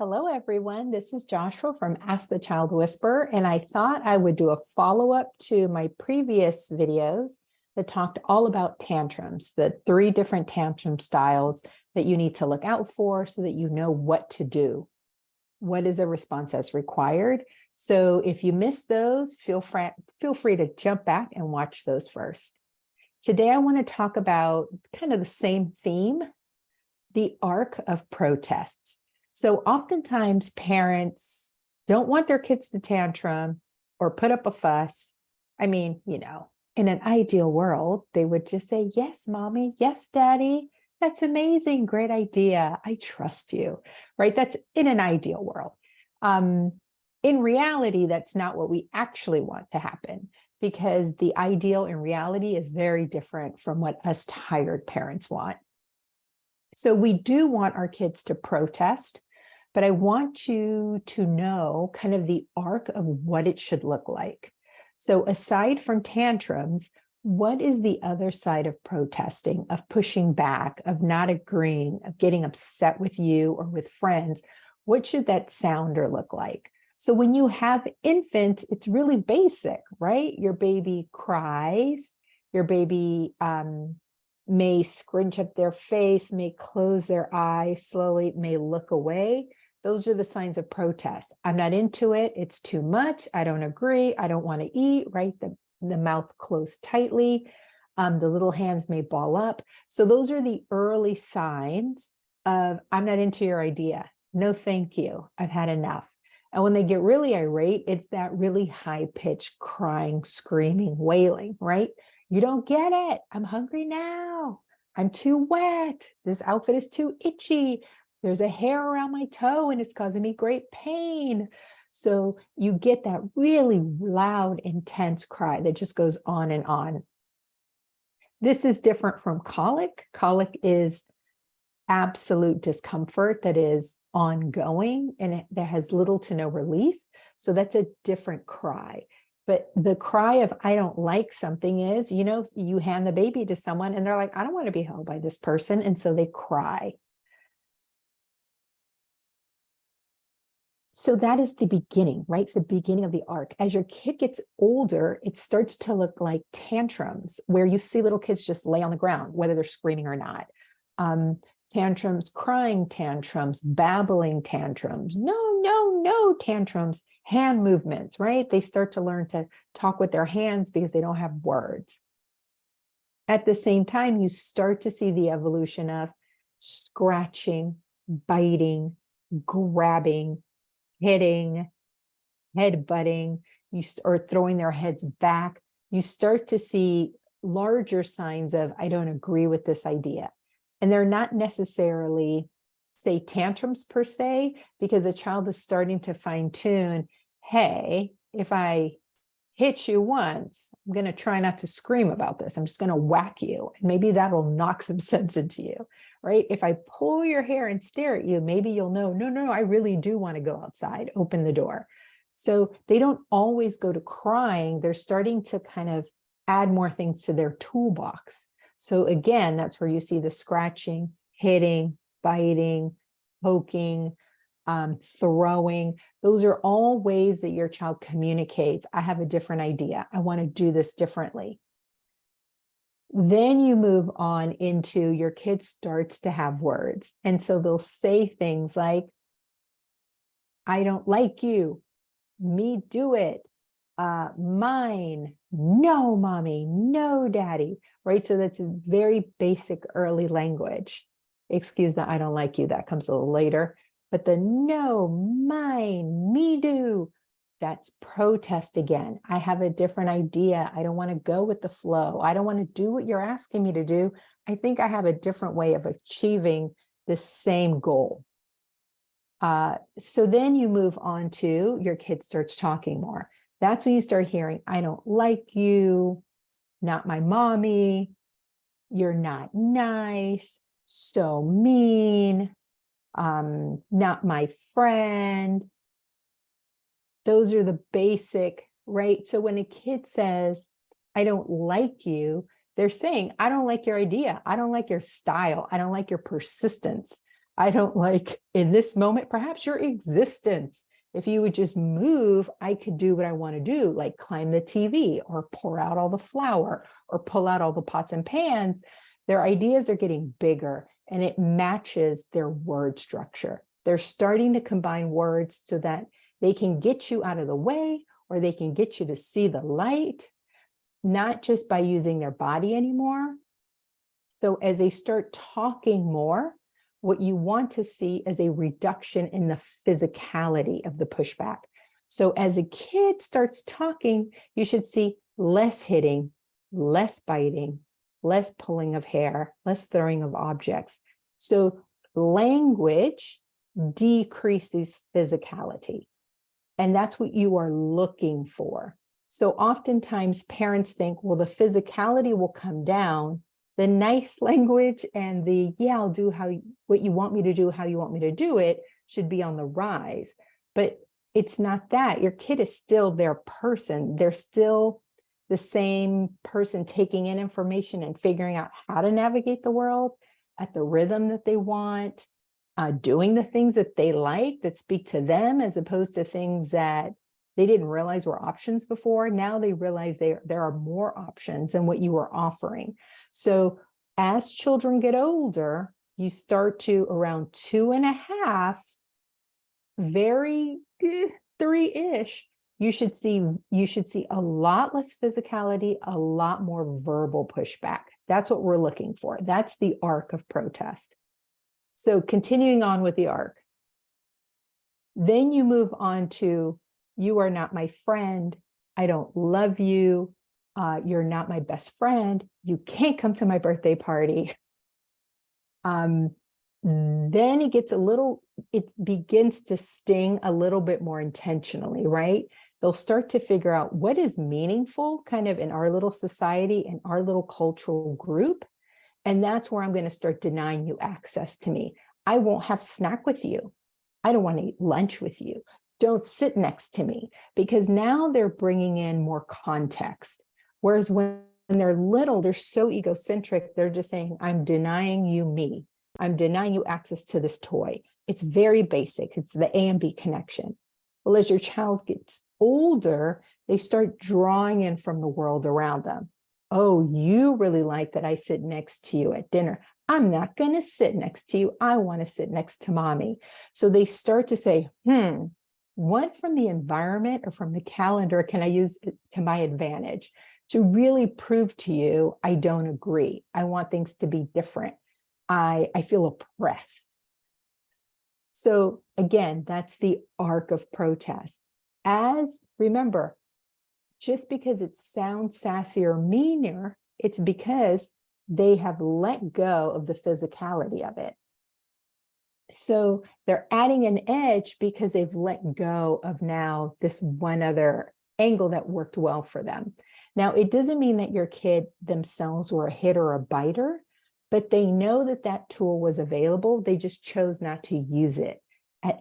Hello, everyone. This is Joshua from Ask the Child Whisperer, and I thought I would do a follow-up to my previous videos that talked all about tantrums, the 3 different tantrum styles that you need to look out for so that you know what to do. What is a response as required? So if you missed those, feel free to jump back and watch those first. Today, I want to talk about kind of the same theme, the arc of protests. So oftentimes parents don't want their kids to tantrum or put up a fuss. I mean, in an ideal world, they would just say, yes, mommy, yes, daddy, that's amazing, great idea, I trust you, right? That's in an ideal world. In reality, that's not what we actually want to happen, because the ideal in reality is very different from what us tired parents want. So we do want our kids to protest, but I want you to know kind of the arc of what it should look like. So aside from tantrums, what is the other side of protesting, of pushing back, of not agreeing, of getting upset with you or with friends? What should that sound or look like? So when you have infants, it's really basic, right? Your baby cries, your baby may scrunch up their face, may close their eyes slowly, may look away. Those are the signs of protest. I'm not into it. It's too much. I don't agree. I don't want to eat, right? The mouth closed tightly. The little hands may ball up. So those are the early signs of, I'm not into your idea. No, thank you. I've had enough. And when they get really irate, it's that really high-pitched crying, screaming, wailing, right? You don't get it. I'm hungry now. I'm too wet. This outfit is too itchy. There's a hair around my toe and it's causing me great pain. So you get that really loud, intense cry that just goes on and on. This is different from colic. Colic is absolute discomfort that is ongoing and that has little to no relief. So that's a different cry. But the cry of, I don't like something is, you hand the baby to someone and they're like, I don't want to be held by this person. And so they cry. So that is the beginning, right? The beginning of the arc. As your kid gets older, it starts to look like tantrums where you see little kids just lay on the ground, whether they're screaming or not. Tantrums, crying tantrums, babbling tantrums, no tantrums, hand movements, right? They start to learn to talk with their hands because they don't have words. At the same time, you start to see the evolution of scratching, biting, grabbing, hitting, headbutting, or throwing their heads back. You start to see larger signs of, I don't agree with this idea. And they're not necessarily, say, tantrums per se, because a child is starting to fine tune, hey, if I hit you once, I'm going to try not to scream about this. I'm just going to whack you. And maybe that'll knock some sense into you, right? If I pull your hair and stare at you, maybe you'll know, no, I really do want to go outside, open the door. So they don't always go to crying. They're starting to kind of add more things to their toolbox. So again, that's where you see the scratching, hitting, biting, poking, throwing. Those are all ways that your child communicates. I have a different idea. I want to do this differently. Then you move on into your kid starts to have words. And so they'll say things like, I don't like you, me do it, mine, no mommy, no daddy, right? So that's a very basic early language. Excuse the I don't like you, that comes a little later. But the no, mine, me do, that's protest again. I have a different idea. I don't want to go with the flow. I don't want to do what you're asking me to do. I think I have a different way of achieving the same goal. So then you move on to your kid starts talking more. That's when you start hearing, I don't like you, not my mommy, you're not nice, so mean, not my friend. Those are the basic, right? So when a kid says, I don't like you, they're saying, I don't like your idea. I don't like your style. I don't like your persistence. I don't like in this moment, perhaps your existence. If you would just move, I could do what I want to do, like climb the TV or pour out all the flour or pull out all the pots and pans. Their ideas are getting bigger and it matches their word structure. They're starting to combine words so that they can get you out of the way or they can get you to see the light, not just by using their body anymore. So as they start talking more, what you want to see is a reduction in the physicality of the pushback. So as a kid starts talking, you should see less hitting, less biting, less pulling of hair, less throwing of objects. So language decreases physicality. And that's what you are looking for. So oftentimes parents think, well, the physicality will come down. The nice language and the, yeah, I'll do what you want me to do, how you want me to do it should be on the rise. But it's not that. Your kid is still their person. They're still the same person taking in information and figuring out how to navigate the world at the rhythm that they want, doing the things that they like that speak to them as opposed to things that they didn't realize were options before. Now they realize there are more options than what you were offering. So as children get older, you start to around 2.5, very 3-ish, you should see a lot less physicality, a lot more verbal pushback. That's what we're looking for. That's the arc of protest. So continuing on with the arc, then you move on to, you are not my friend. I don't love you. You're not my best friend. You can't come to my birthday party. Then it begins to sting a little bit more intentionally, right? They'll start to figure out what is meaningful kind of in our little society and our little cultural group. And that's where I'm going to start denying you access to me. I won't have snack with you. I don't want to eat lunch with you. Don't sit next to me, because now they're bringing in more context. Whereas when they're little, they're so egocentric. They're just saying, I'm denying you me. I'm denying you access to this toy. It's very basic. It's the A and B connection. Well, as your child gets older, they start drawing in from the world around them. Oh, you really like that I sit next to you at dinner. I'm not going to sit next to you. I want to sit next to mommy. So they start to say, what from the environment or from the calendar can I use to my advantage to really prove to you I don't agree? I want things to be different. I feel oppressed. So again, that's the arc of protest. Remember, just because it sounds sassy or meaner, it's because they have let go of the physicality of it. So they're adding an edge because they've let go of now this one other angle that worked well for them. Now, it doesn't mean that your kid themselves were a hitter or a biter, but they know that that tool was available. They just chose not to use it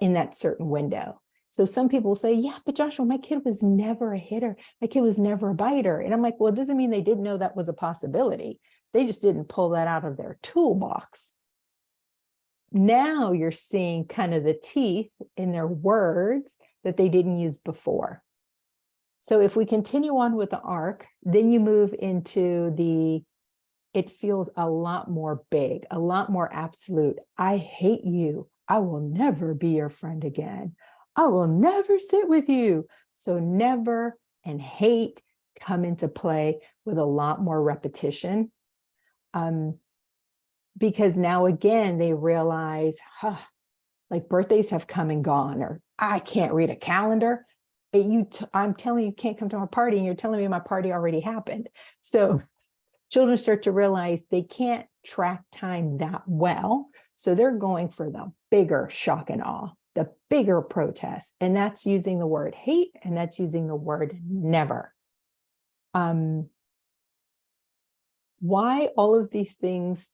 in that certain window. So some people say, yeah, but Joshua, my kid was never a hitter. My kid was never a biter. And I'm like, well, it doesn't mean they didn't know that was a possibility. They just didn't pull that out of their toolbox. Now you're seeing kind of the teeth in their words that they didn't use before. So if we continue on with the arc, then you move into it feels a lot more big, a lot more absolute. I hate you. I will never be your friend again. I will never sit with you. So never and hate come into play with a lot more repetition. Because now again, they realize, like birthdays have come and gone, or I can't read a calendar. I'm telling you can't come to my party, and you're telling me my party already happened. So children start to realize they can't track time that well. So they're going for the bigger shock and awe, the bigger protest. And that's using the word hate, and that's using the word never. Why all of these things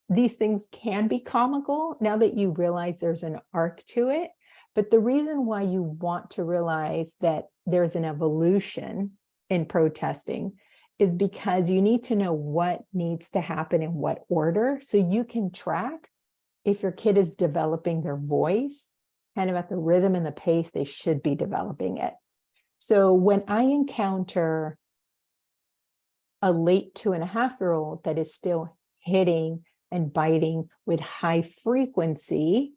can be comical now that you realize there's an arc to it. But the reason why you want to realize that there's an evolution in protesting is because you need to know what needs to happen in what order, so you can track if your kid is developing their voice, kind of at the rhythm and the pace they should be developing it. So when I encounter a late 2.5-year-old that is still hitting and biting with high frequency,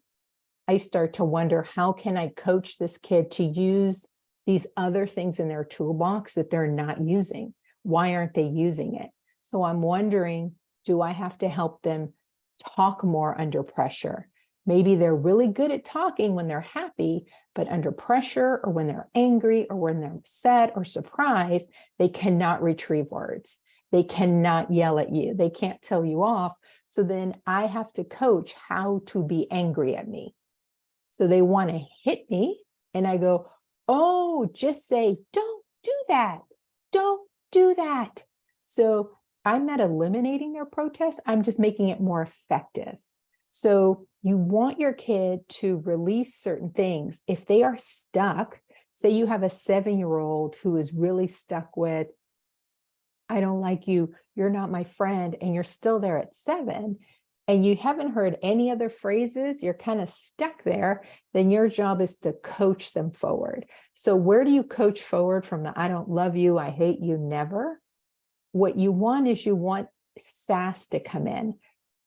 I start to wonder, how can I coach this kid to use these other things in their toolbox that they're not using? Why aren't they using it? So I'm wondering, do I have to help them talk more under pressure? Maybe they're really good at talking when they're happy, but under pressure or when they're angry or when they're upset or surprised, they cannot retrieve words. They cannot yell at you. They can't tell you off. So then I have to coach how to be angry at me. So they want to hit me and I go, oh, just say, don't do that. Don't do that. So I'm not eliminating their protest. I'm just making it more effective. So you want your kid to release certain things. If they are stuck, say you have a 7-year-old who is really stuck with, I don't like you, you're not my friend, and you're still there at 7, and you haven't heard any other phrases, you're kind of stuck there, then your job is to coach them forward. So where do you coach forward from the I don't love you, I hate you, never? What you want is you want sass to come in.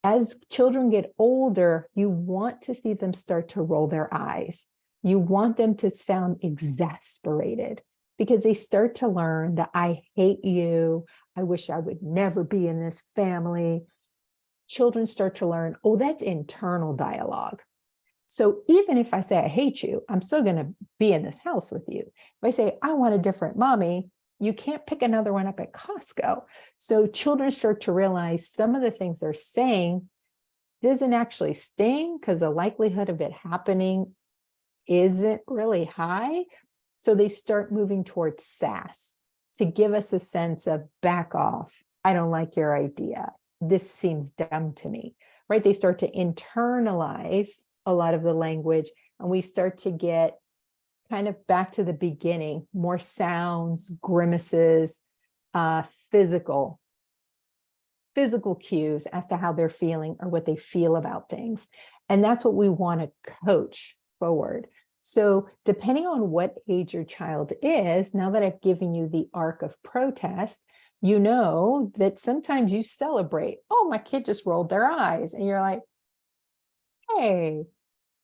As children get older, you want to see them start to roll their eyes. You want them to sound exasperated because they start to learn that I hate you. I wish I would never be in this family. Children start to learn, oh, that's internal dialogue. So even if I say I hate you, I'm still going to be in this house with you. If I say I want a different mommy, you can't pick another one up at Costco. So children start to realize some of the things they're saying doesn't actually sting because the likelihood of it happening isn't really high. So they start moving towards sass to give us a sense of back off. I don't like your idea. This seems dumb to me, right? They start to internalize a lot of the language and we start to get kind of back to the beginning, more sounds, grimaces, physical cues as to how they're feeling or what they feel about things. And that's what we want to coach forward. So depending on what age your child is, now that I've given you the arc of protest, you know that sometimes you celebrate, oh, my kid just rolled their eyes. And you're like, hey,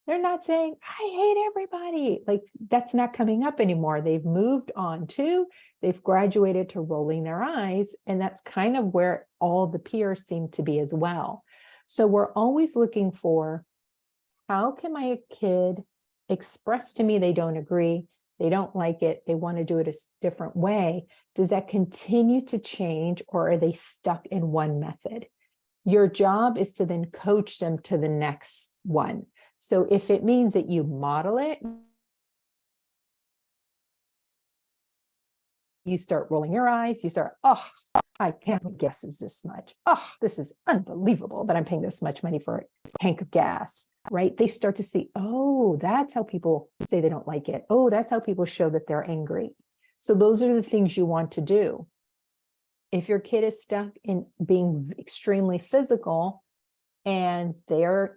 they're not saying, I hate everybody. Like that's not coming up anymore. They've moved on to, they've graduated to rolling their eyes. And that's kind of where all the peers seem to be as well. So we're always looking for, how can my kid express to me they don't agree, they don't like it, they want to do it a different way? Does that continue to change or are they stuck in one method? Your job is to then coach them to the next one. So if it means that you model it, you start rolling your eyes, you start, oh, I can't guess it's this much. Oh, this is unbelievable that I'm paying this much money for a tank of gas, right? They start to see, oh, that's how people say they don't like it. Oh, that's how people show that they're angry. So those are the things you want to do. If your kid is stuck in being extremely physical, and they're,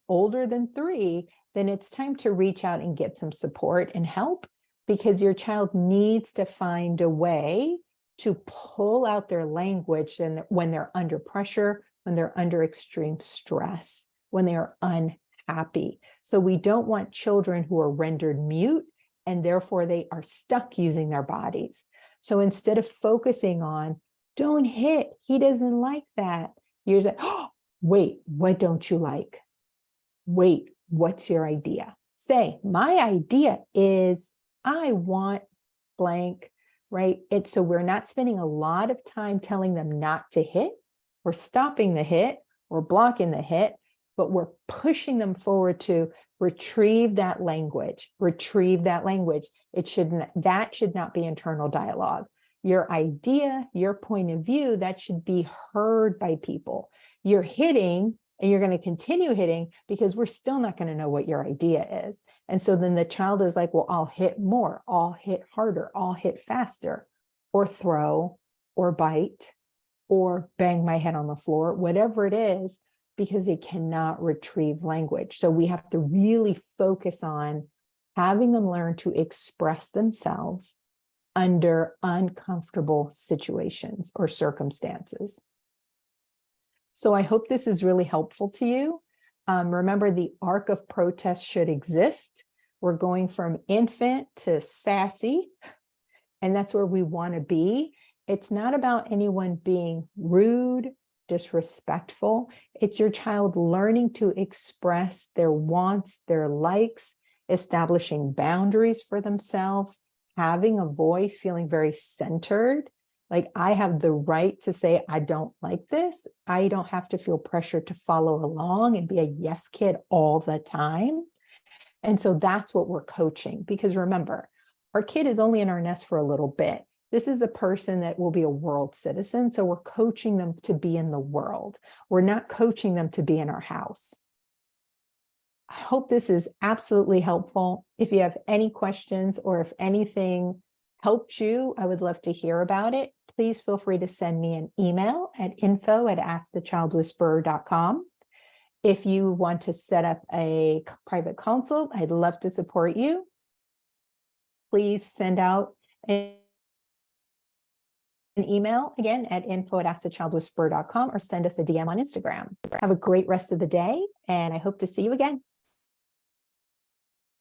older than 3, then it's time to reach out and get some support and help, because your child needs to find a way to pull out their language and when they're under pressure, when they're under extreme stress, when they are unhappy. So we don't want children who are rendered mute and therefore they are stuck using their bodies. So instead of focusing on, don't hit, he doesn't like that, you're like, oh, wait, what don't you like? Wait, what's your idea? Say, my idea is I want blank, right? So we're not spending a lot of time telling them not to hit. We're stopping the hit, we're blocking the hit, but we're pushing them forward to retrieve that language, retrieve that language. That should not be internal dialogue. Your idea, your point of view, that should be heard by people. You're hitting and you're going to continue hitting because we're still not going to know what your idea is. And so then the child is like, well, I'll hit more, I'll hit harder, I'll hit faster, or throw, or bite, or bang my head on the floor, whatever it is. because they cannot retrieve language. So we have to really focus on having them learn to express themselves under uncomfortable situations or circumstances. So I hope this is really helpful to you. Remember, the arc of protest should exist. We're going from infant to sassy, and that's where we want to be. It's not about anyone being rude, disrespectful. It's your child learning to express their wants, their likes, establishing boundaries for themselves, having a voice, feeling very centered. Like, I have the right to say, I don't like this. I don't have to feel pressure to follow along and be a yes kid all the time. And so that's what we're coaching, because remember, our kid is only in our nest for a little bit. This is a person that will be a world citizen. So we're coaching them to be in the world. We're not coaching them to be in our house. I hope this is absolutely helpful. If you have any questions or if anything helped you, I would love to hear about it. Please feel free to send me an email at info@askthechildwhisperer.com. If you want to set up a private consult, I'd love to support you. Please send out an email again at info@askthechildwhisperer.com or send us a DM on Instagram. Have a great rest of the day, and I hope to see you again.